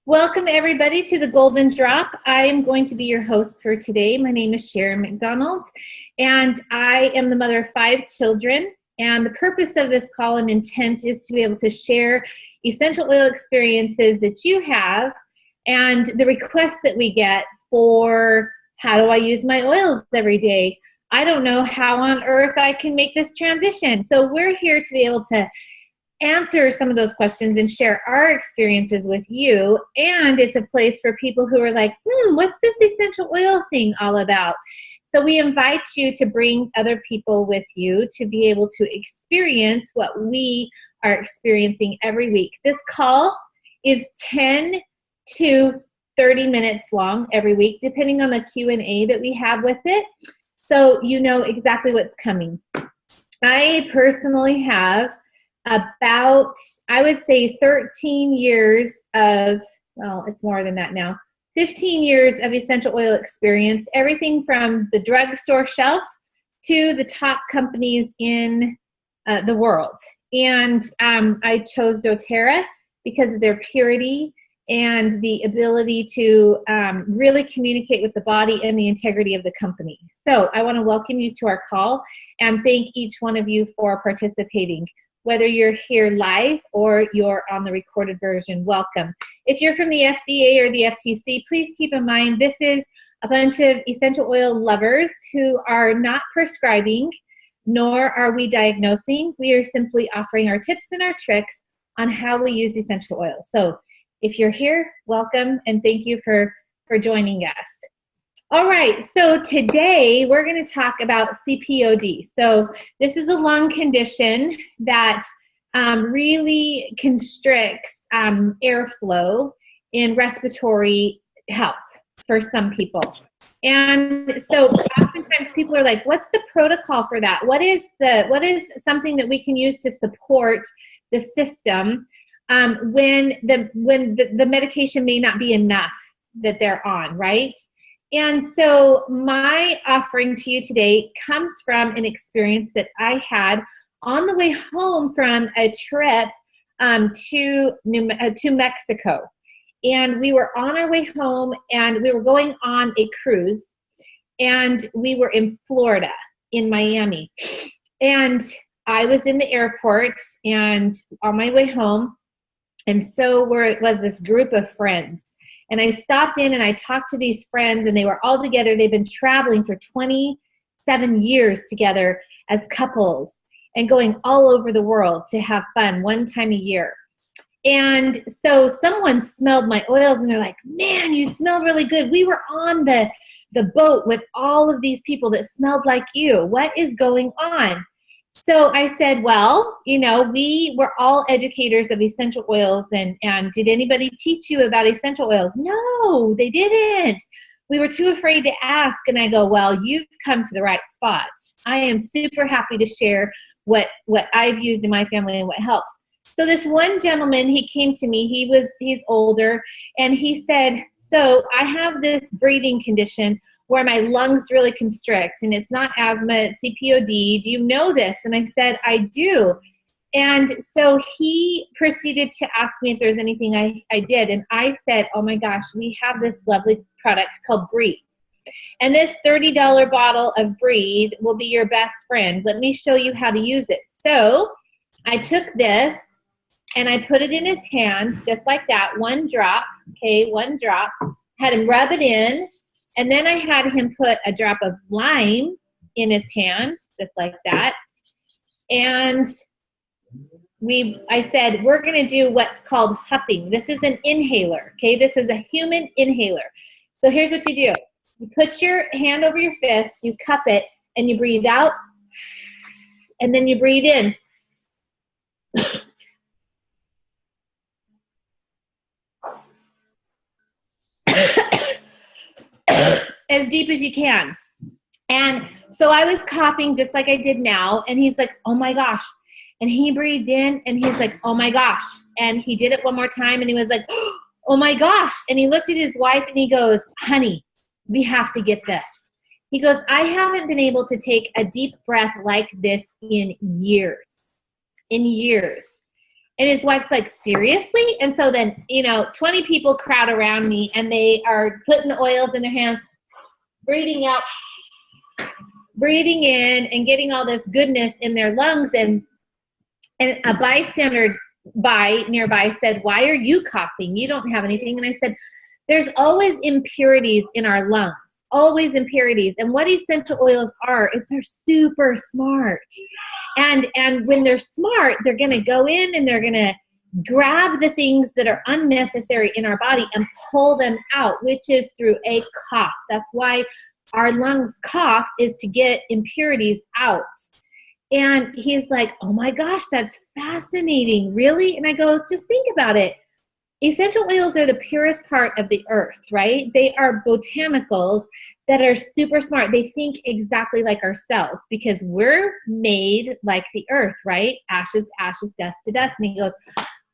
Welcome everybody to the Golden Drop. I am going to be your host for today. My name is Sharon MacDonald and I am the mother of 5 children. And the purpose of this call and intent is to be able to share essential oil experiences that you have and the requests that we get for how do I use my oils every day. I don't know how on earth I can make this transition. So we're here to be able to answer some of those questions and share our experiences with you. And it's a place for people who are like, what's this essential oil thing all about? So we invite you to bring other people with you to be able to experience what we are experiencing every week. This call is 10 to 30 minutes long every week, depending on the Q&A that we have with it. So you know exactly what's coming. I personally have about, I would say 13 years of, well, it's more than that now, 15 years of essential oil experience, everything from the drugstore shelf to the top companies in the world. And I chose doTERRA because of their purity and the ability to really communicate with the body and the integrity of the company. So I want to welcome you to our call and thank each one of you for participating. Whether you're here live or you're on the recorded version, welcome. If you're from the FDA or the FTC, please keep in mind this is a bunch of essential oil lovers who are not prescribing, nor are we diagnosing. We are simply offering our tips and our tricks on how we use essential oil. So if you're here, welcome, and thank you for joining us. All right, so today we're going to talk about CPOD. So this is a lung condition that really constricts airflow in respiratory health for some people. And so oftentimes people are like, what's the protocol for that? What is something that we can use to support the system when the medication may not be enough that they're on, right? And so my offering to you today comes from an experience that I had on the way home from a trip to Mexico. And we were on our way home and we were going on a cruise and we were in Florida, in Miami. And I was in the airport and on my way home. And so was this group of friends. And I stopped in and I talked to these friends and they were all together. They've been traveling for 27 years together as couples and going all over the world to have fun one time a year. And so someone smelled my oils and they're like, man, you smell really good. We were on the boat with all of these people that smelled like you. What is going on? So I said, well, you know, we were all educators of essential oils and did anybody teach you about essential oils? No, they didn't. We were too afraid to ask. And I go, well, you've come to the right spot. I am super happy to share what I've used in my family and what helps. So this one gentleman, he came to me, he's older, and he said, so I have this breathing condition where my lungs really constrict, and it's not asthma, it's CPOD. Do you know this? And I said, I do. And so he proceeded to ask me if there's anything I did. And I said, oh my gosh, we have this lovely product called Breathe. And this $30 bottle of Breathe will be your best friend. Let me show you how to use it. So I took this and I put it in his hand, just like that, 1 drop, okay, 1 drop. Had him rub it in. And then I had him put a drop of lime in his hand, just like that. And I said, we're going to do what's called huffing. This is an inhaler, okay? This is a human inhaler. So here's what you do. You put your hand over your fist, you cup it, and you breathe out, and then you breathe in. As deep as you can. And so I was coughing just like I did now, and he's like, oh my gosh. And he breathed in and he's like, oh my gosh. And he did it one more time and he was like, oh my gosh. And he looked at his wife and he goes, honey, we have to get this. He goes, I haven't been able to take a deep breath like this in years. And his wife's like, seriously? And so then, 20 people crowd around me, and they are putting oils in their hands, breathing out, breathing in, and getting all this goodness in their lungs. And a bystander nearby said, why are you coughing? You don't have anything. And I said, there's always impurities in our lungs, always impurities. And what essential oils are is they're super smart. And when they're smart, they're going to go in and they're going to grab the things that are unnecessary in our body and pull them out, which is through a cough. That's why our lungs cough, is to get impurities out. And he's like, oh my gosh, that's fascinating. Really? And I go, just think about it. Essential oils are the purest part of the earth, right? They are botanicals that are super smart. They think exactly like ourselves, because we're made like the earth, right? Ashes, ashes, dust to dust. And he goes,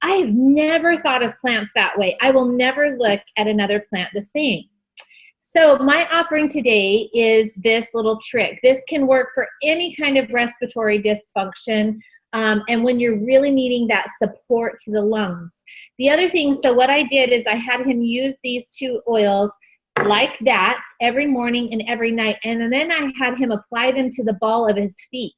I have never thought of plants that way. I will never look at another plant the same. So my offering today is this little trick. This can work for any kind of respiratory dysfunction, and when you're really needing that support to the lungs. The other thing, so what I did is I had him use these 2 oils like that every morning and every night. And then I had him apply them to the ball of his feet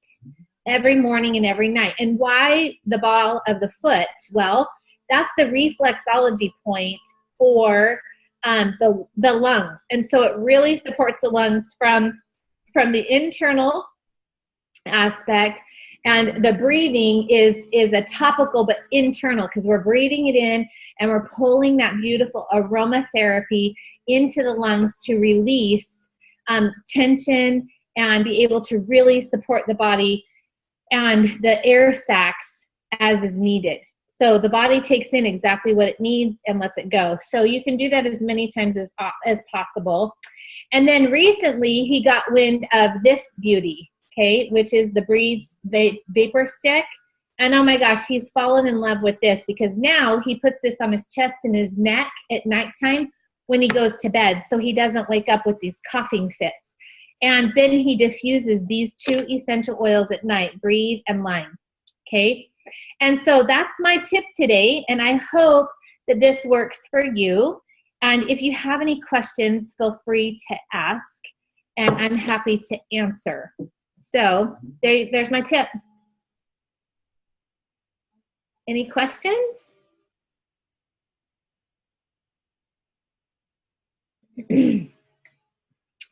every morning and every night. And why the ball of the foot? Well, that's the reflexology point for the lungs. And so it really supports the lungs from the internal aspect. And the breathing is a topical but internal, because we're breathing it in and we're pulling that beautiful aromatherapy into the lungs to release tension and be able to really support the body and the air sacs as is needed. So the body takes in exactly what it needs and lets it go. So you can do that as many times as possible. And then recently he got wind of this beauty, okay, which is the Breathe Vapor Stick. And oh my gosh, he's fallen in love with this, because now he puts this on his chest and his neck at nighttime when he goes to bed, so he doesn't wake up with these coughing fits. And then he diffuses these 2 essential oils at night, Breathe and Lime, okay? And so that's my tip today, and I hope that this works for you. And if you have any questions, feel free to ask, and I'm happy to answer. So there's my tip. Any questions?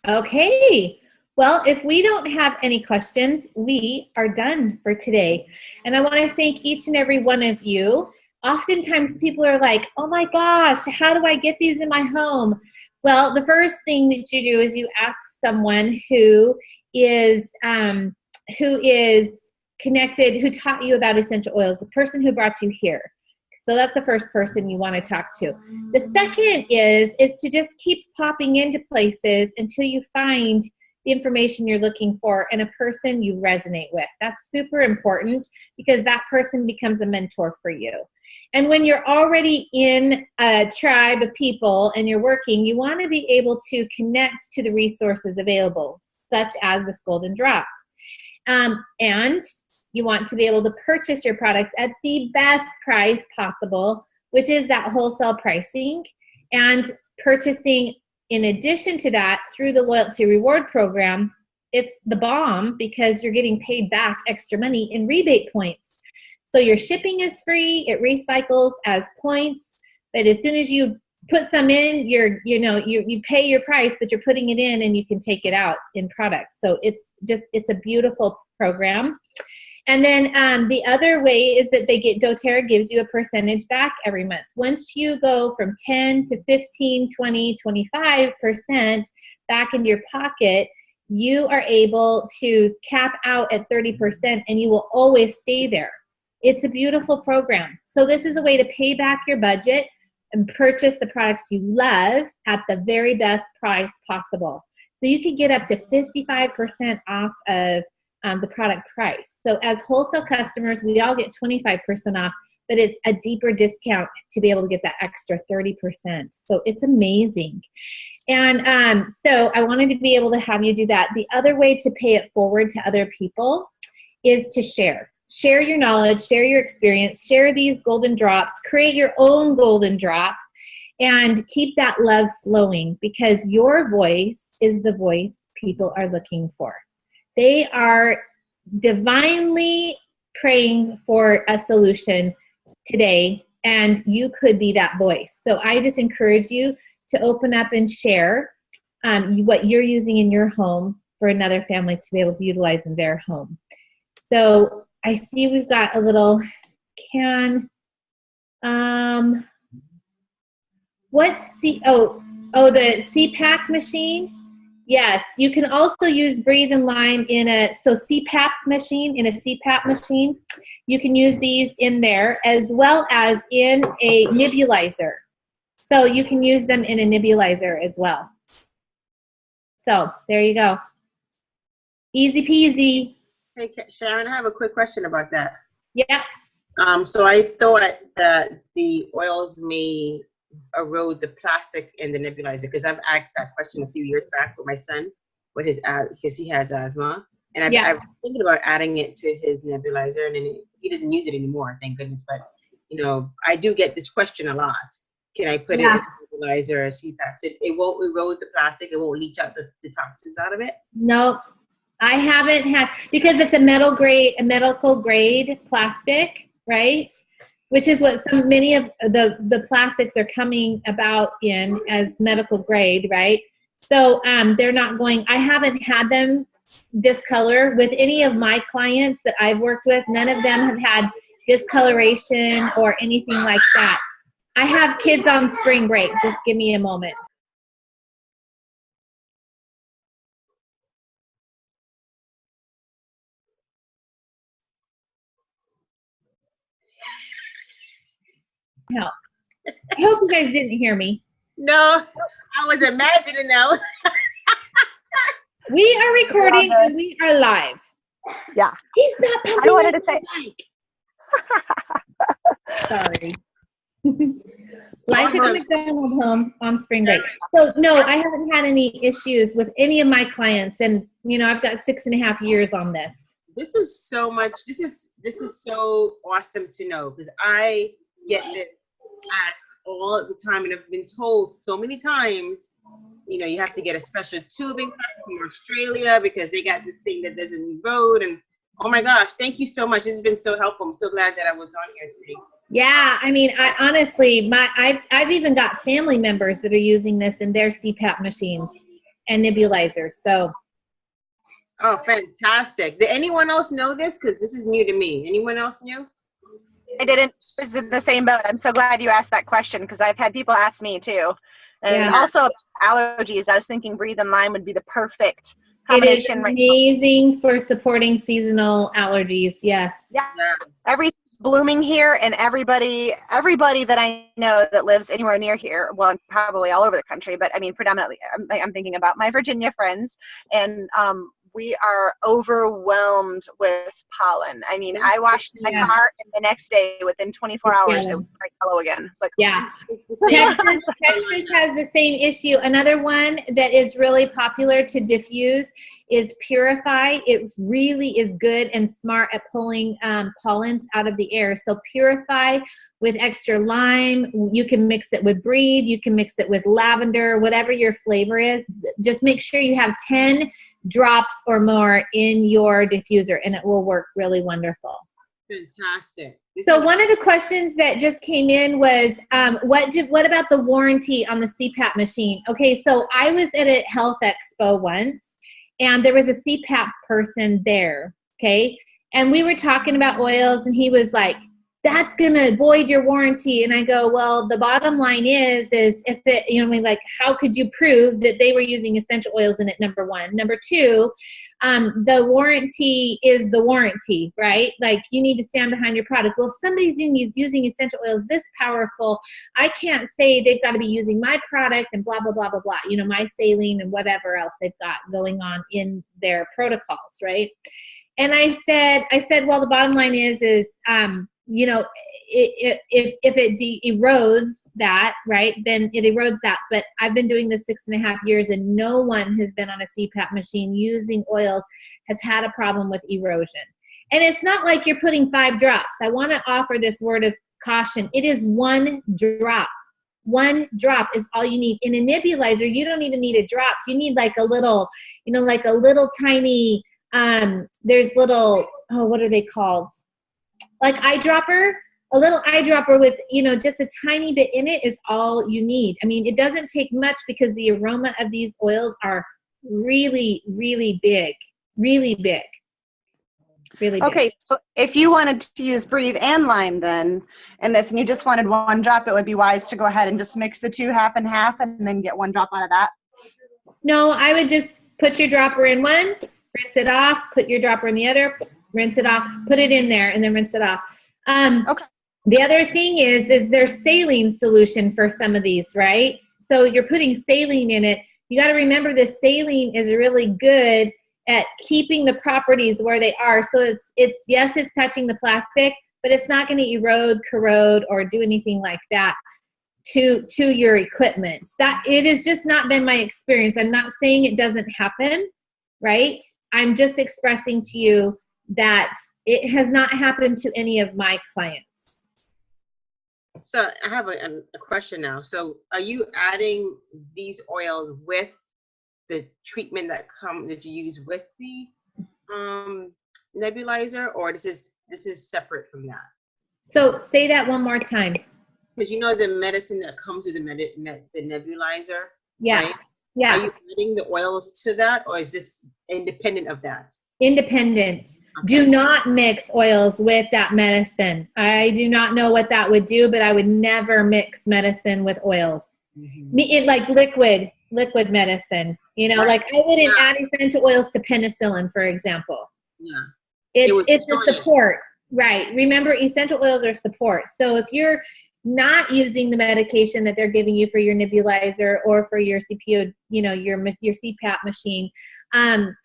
Okay. Well, if we don't have any questions, we are done for today. And I want to thank each and every one of you. Oftentimes people are like, oh my gosh, how do I get these in my home? Well, the first thing that you do is you ask someone who is connected, who taught you about essential oils, the person who brought you here. So that's the first person you want to talk to. The second is to just keep popping into places until you find the information you're looking for and a person you resonate with. That's super important, because that person becomes a mentor for you. And when you're already in a tribe of people and you're working, you want to be able to connect to the resources available, such as this golden drop. And you want to be able to purchase your products at the best price possible, which is that wholesale pricing, and purchasing in addition to that through the loyalty reward program. It's the bomb, because you're getting paid back extra money in rebate points. So your shipping is free, it recycles as points, but as soon as you put some in, you pay your price, but you're putting it in and you can take it out in products. So it's a beautiful program. And then the other way is that doTERRA gives you a percentage back every month. Once you go from 10 to 15, 20, 25% back into your pocket, you are able to cap out at 30%, and you will always stay there. It's a beautiful program. So this is a way to pay back your budget and purchase the products you love at the very best price possible. So you can get up to 55% off of the product price. So as wholesale customers, we all get 25% off, but it's a deeper discount to be able to get that extra 30%. So it's amazing. And so I wanted to be able to have you do that. The other way to pay it forward to other people is to share. share your knowledge, share your experience, share these golden drops, create your own golden drop, and keep that love flowing, because your voice is the voice people are looking for. They are divinely praying for a solution today, and you could be that voice. So I just encourage you to open up and share what you're using in your home for another family to be able to utilize in their home. So I see we've got a little can. The CPAP machine? Yes, you can also use Breathe and Lime in a CPAP machine. You can use these in there as well as in a nebulizer. So you can use them in a nebulizer as well. So there you go. Easy peasy. Hey, Sharon, I have a quick question about that. Yeah. So I thought that the oils may erode the plastic in the nebulizer, because I've asked that question a few years back with my son, with his because he has asthma, and I've been thinking about adding it to his nebulizer, and then he doesn't use it anymore, thank goodness. But you know, I do get this question a lot. Can I put it in the nebulizer or CPAP? It won't erode the plastic. It won't leach out the toxins out of it. Nope. I haven't had, because it's a medical grade plastic, right? Which is what many of the plastics are coming about in as medical grade, right? So they're not going, I haven't had them discolor with any of my clients that I've worked with. None of them have had discoloration or anything like that. I have kids on spring break. Just give me a moment. No. I hope you guys didn't hear me. No, I was imagining though. We are recording and we are live. Yeah. He's not pumping. I wanted to say. Sorry. Life at the McDonald home on spring break. So no, I haven't had any issues with any of my clients, and you know, I've got 6.5 years on this. This is so much. This is so awesome to know, because I get this asked all the time, and I've been told so many times, you know, you have to get a special tubing from Australia because they got this thing that doesn't erode. And oh my gosh, thank you so much. This has been so helpful. I'm so glad that I was on here today. Yeah, I mean, I honestly, I've even got family members that are using this in their CPAP machines and nebulizers. So. Oh, fantastic. Did anyone else know this? Because this is new to me. Anyone else knew? I didn't. I was in the same boat. I'm so glad you asked that question, because I've had people ask me too. And also allergies. I was thinking Breathe and Lime would be the perfect combination. It is amazing for supporting seasonal allergies. Yes. Yeah. Everything's blooming here, and everybody that I know that lives anywhere near here, well, probably all over the country, but I mean, predominantly, I'm thinking about my Virginia friends, and we are overwhelmed with pollen. I mean, I washed my car, and the next day, within 24 hours, it was bright yellow again. It's like, Texas has the same issue. Another one that is really popular to diffuse is Purify. It really is good and smart at pulling pollens out of the air. So Purify with extra lime. You can mix it with Breathe. You can mix it with lavender, whatever your flavor is. Just make sure you have 10 drops or more in your diffuser, and it will work really wonderful. Fantastic. So one of the questions that just came in was, what about the warranty on the CPAP machine? Okay, so I was at a health expo once, and there was a CPAP person there, okay? And we were talking about oils, and he was like, that's going to void your warranty. And I go, well, the bottom line is if it, you know, I mean, like, how could you prove that they were using essential oils in it, number one? Number two, the warranty is the warranty, right? Like, you need to stand behind your product. Well, if somebody's using essential oils this powerful, I can't say they've got to be using my product and blah, blah, blah, blah, blah, you know, my saline and whatever else they've got going on in their protocols, right? And I said, well, the bottom line is you know, if it erodes that, right, then it erodes that. But I've been doing this 6.5 years, and no one who's been on a CPAP machine using oils has had a problem with erosion. And it's not like you're putting 5 drops. I want to offer this word of caution. It is 1 drop. 1 drop is all you need. In a nebulizer, you don't even need a drop. You need like a little, you know, like a little tiny, there's little, oh, what are they called? Like eyedropper. A little eyedropper with, you know, just a tiny bit in it is all you need. I mean, it doesn't take much because the aroma of these oils are really, really big, really big, really big. Okay, so if you wanted to use Breathe and Lime then in this, and you just wanted 1 drop, it would be wise to go ahead and just mix the 2 half and half and then get 1 drop out of that? No, I would just put your dropper in one, rinse it off, put your dropper in the other, rinse it off, put it in there, and then rinse it off. Okay. The other thing is that there's saline solution for some of these, right? So you're putting saline in it. You got to remember the saline is really good at keeping the properties where they are. So it's yes, it's touching the plastic, but it's not going to erode, corrode, or do anything like that to your equipment. That it has just not been my experience. I'm not saying it doesn't happen, right? I'm just expressing to you that it has not happened to any of my clients. So I have a question now. So are you adding these oils with the treatment that you use with the nebulizer, or this is separate from that? So say that one more time. Because you know the medicine that comes with the nebulizer. Yeah. Right? Yeah. Are you adding the oils to that, or is this independent of that? Independent. Okay. Do not mix oils with that medicine. I do not know what that would do, but I would never mix medicine with oils. It like liquid medicine. You know, like I wouldn't add essential oils to penicillin, for example. Yeah. It's a support. Right. Remember, essential oils are support. So if you're not using the medication that they're giving you for your nebulizer or for your CPO, you know, your CPAP machine,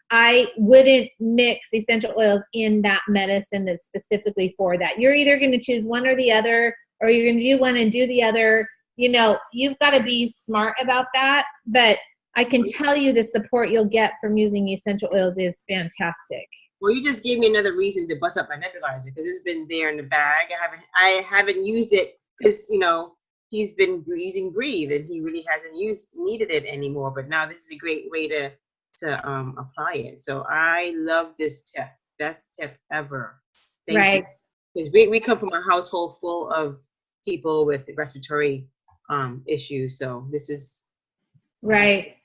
I wouldn't mix essential oils in that medicine that's specifically for that. You're either going to choose one or the other, or you're going to do one and do the other. You know, you've got to be smart about that. But I can tell you the support you'll get from using essential oils is fantastic. Well, you just gave me another reason to bust up my nebulizer, because it's been there in the bag. I haven't used it because, you know, he's been using Breathe and he really hasn't needed it anymore. But now this is a great way to apply it. So I love this tip. Best tip ever. Thank you. Because we come from a household full of people with respiratory issues. So this is right.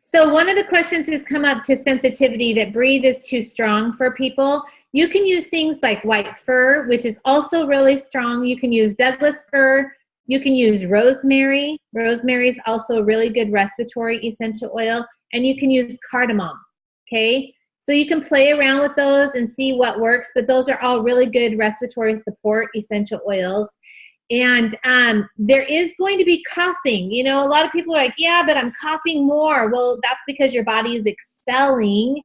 So one of the questions has come up to sensitivity, that Breathe is too strong for people. You can use things like white fir, which is also really strong. You can use Douglas fir. You can use rosemary. Rosemary is also a really good respiratory essential oil. And you can use cardamom, okay? So you can play around with those and see what works, but those are all really good respiratory support essential oils. And there is going to be coughing. You know, a lot of people are like, yeah, but I'm coughing more. Well, that's because your body is expelling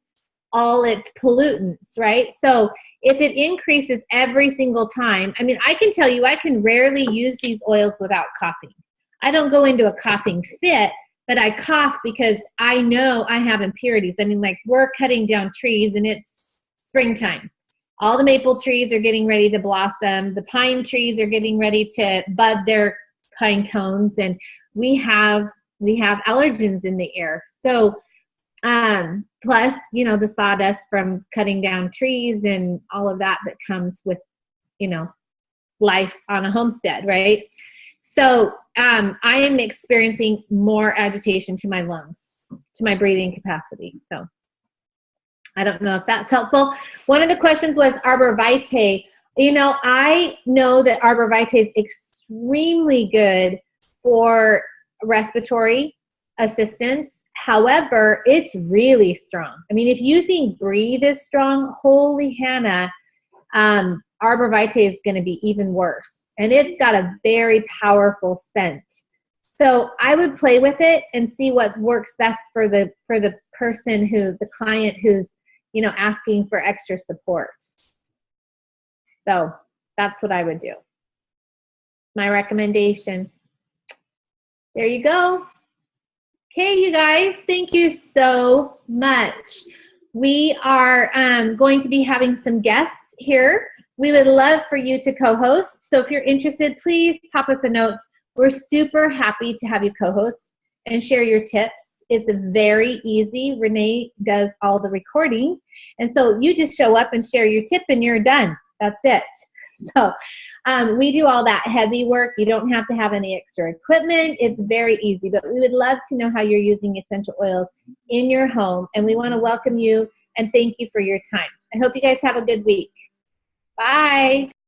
all its pollutants, right? So if it increases every single time, I mean, I can tell you, I can rarely use these oils without coughing. I don't go into a coughing fit, but I cough because I know I have impurities. I mean, like, we're cutting down trees and it's springtime. All the maple trees are getting ready to blossom. The pine trees are getting ready to bud their pine cones, and we have allergens in the air. So plus, you know, the sawdust from cutting down trees and all of that comes with, you know, life on a homestead, right? So I am experiencing more agitation to my lungs, to my breathing capacity. So I don't know if that's helpful. One of the questions was Arborvitae. You know, I know that Arborvitae is extremely good for respiratory assistance. However, it's really strong. I mean, if you think Breathe is strong, holy Hannah, Arborvitae is going to be even worse. And it's got a very powerful scent. So I would play with it and see what works best for the person the client who's, you know, asking for extra support. So that's what I would do. My recommendation. There you go. Okay, you guys, thank you so much. We are going to be having some guests here. We would love for you to co-host. So if you're interested, please pop us a note. We're super happy to have you co-host and share your tips. It's very easy. Renee does all the recording. And so you just show up and share your tip and you're done. That's it. So we do all that heavy work. You don't have to have any extra equipment. It's very easy. But we would love to know how you're using essential oils in your home. And we want to welcome you and thank you for your time. I hope you guys have a good week. Bye.